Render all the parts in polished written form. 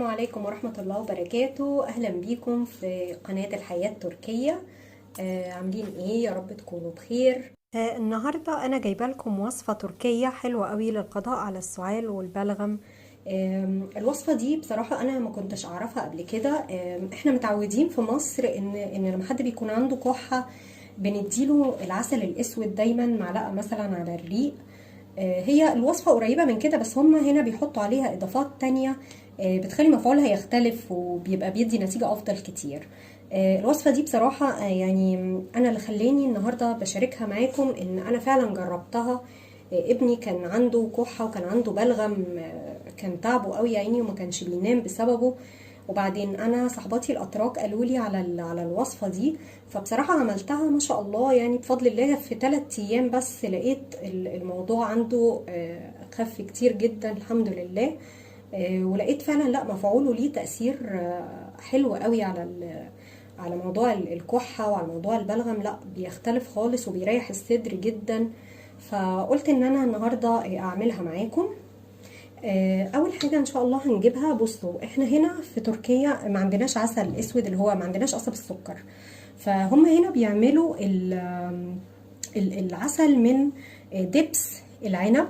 السلام عليكم ورحمة الله وبركاته. أهلا بيكم في قناة الحياة التركية. عاملين إيه؟ يا رب تكونوا بخير. النهاردة أنا جايبة لكم وصفة تركية حلوة قوي للقضاء على السعال والبلغم. الوصفة دي بصراحة أنا ما كنتش أعرفها قبل كده. إحنا متعودين في مصر إن لما حد بيكون عنده كحة بنديله العسل الأسود دايما معلقة مثلا على الريق. هي الوصفة قريبة من كده، بس هم هنا بيحطوا عليها إضافات تانية بتخلي مفعولها يختلف وبيبقى بيدي نتيجة أفضل كتير. الوصفة دي بصراحة يعني أنا اللي خلاني النهاردة بشاركها معاكم إن أنا فعلا جربتها. ابني كان عنده كحة وكان عنده بلغم، كان تعبه قوي يعني وما كانش بينام بسببه. وبعدين انا صاحباتي الاتراك قالوا لي على الوصفه دي، فبصراحه عملتها ما شاء الله يعني بفضل الله في 3 ايام بس لقيت الموضوع عنده خف كتير جدا الحمد لله. ولقيت فعلا لا مفعوله ليه تاثير حلو قوي على موضوع الكحه وعلى موضوع البلغم، لا بيختلف خالص وبيريح الصدر جدا. فقلت ان انا النهارده اعملها معاكم. اول حاجه ان شاء الله هنجيبها. بصوا احنا هنا في تركيا ما عندناش عسل اسود، اللي هو ما عندناش قصب السكر، فهم هنا بيعملوا العسل من دبس العنب.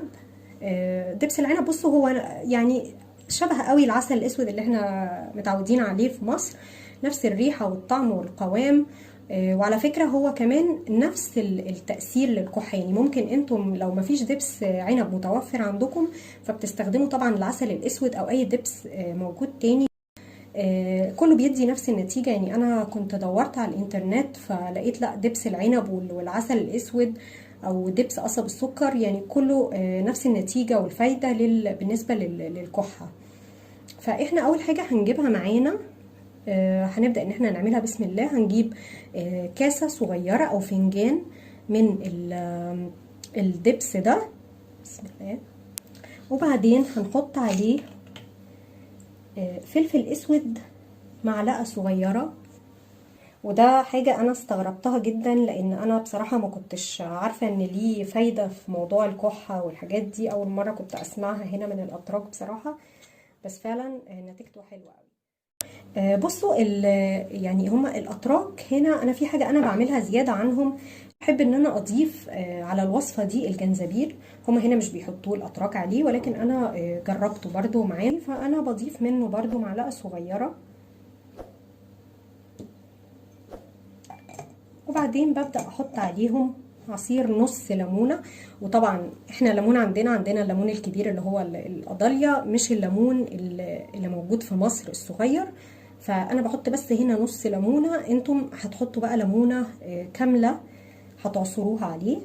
دبس العنب بصوا هو يعني شبه قوي العسل الاسود اللي احنا متعودين عليه في مصر، نفس الريحه والطعم والقوام. وعلى فكرة هو كمان نفس التأثير للكحة، يعني ممكن انتم لو مفيش دبس عنب متوفر عندكم فبتستخدموا طبعا العسل الاسود او اي دبس موجود تاني. كله بيدي نفس النتيجة. يعني انا كنت دورت على الانترنت فلقيت لا دبس العنب والعسل الاسود او دبس قصب السكر يعني كله نفس النتيجة والفايدة بالنسبة للكحة. فاحنا اول حاجة هنجيبها معانا، هنبدأ ان احنا نعملها بسم الله. هنجيب كاسة صغيرة او فنجان من الدبس ده بسم الله، وبعدين هنحط عليه فلفل اسود معلقة صغيرة. وده حاجة انا استغربتها جدا لان انا بصراحة ما كنتش عارفة ان ليه فايدة في موضوع الكحة والحاجات دي، اول مرة كنت اسمعها هنا من الاتراك بصراحة، بس فعلا نتيجته حلوة قوي. بصوا يعني هما الاتراك هنا انا في حاجه انا بعملها زياده عنهم، بحب ان انا اضيف على الوصفه دي الجنزبيل. هما هنا مش بيحطوه الاتراك عليه، ولكن انا جربته برضو معايا فانا بضيف منه برضو معلقه صغيره. وبعدين ببدا احط عليهم عصير نص ليمونه. وطبعا احنا الليمون عندنا الليمون الكبير اللي هو القضاليا، مش الليمون اللي موجود في مصر الصغير. فانا بحط بس هنا نص ليمونه، انتم هتحطوا بقى ليمونه كامله هتعصروها عليه.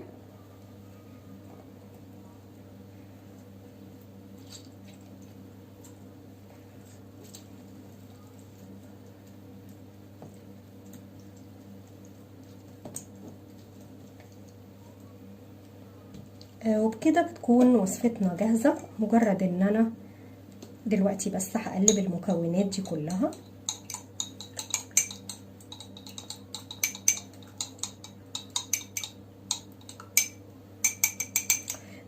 وبكده بتكون وصفتنا جاهزه. مجرد ان انا دلوقتي بس هقلب المكونات دي كلها.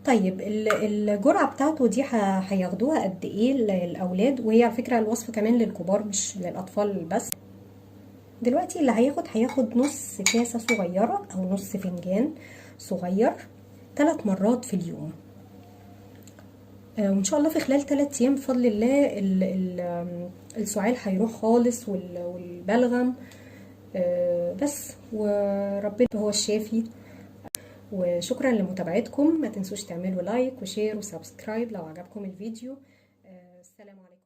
طيب الجرعه بتاعته دي هياخدوها قد ايه الاولاد؟ وهي على فكره الوصفه كمان للكبار مش للاطفال بس. دلوقتي اللي هياخد نص كاسه صغيره او نص فنجان صغير 3 مرات في اليوم. وان شاء الله في خلال 3 ايام بفضل الله السعال هيروح خالص والبلغم. بس وربنا هو الشافي. وشكرا لمتابعتكم، ما تنسوش تعملوا لايك وشير وسبسكرايب لو عجبكم الفيديو. السلام عليكم.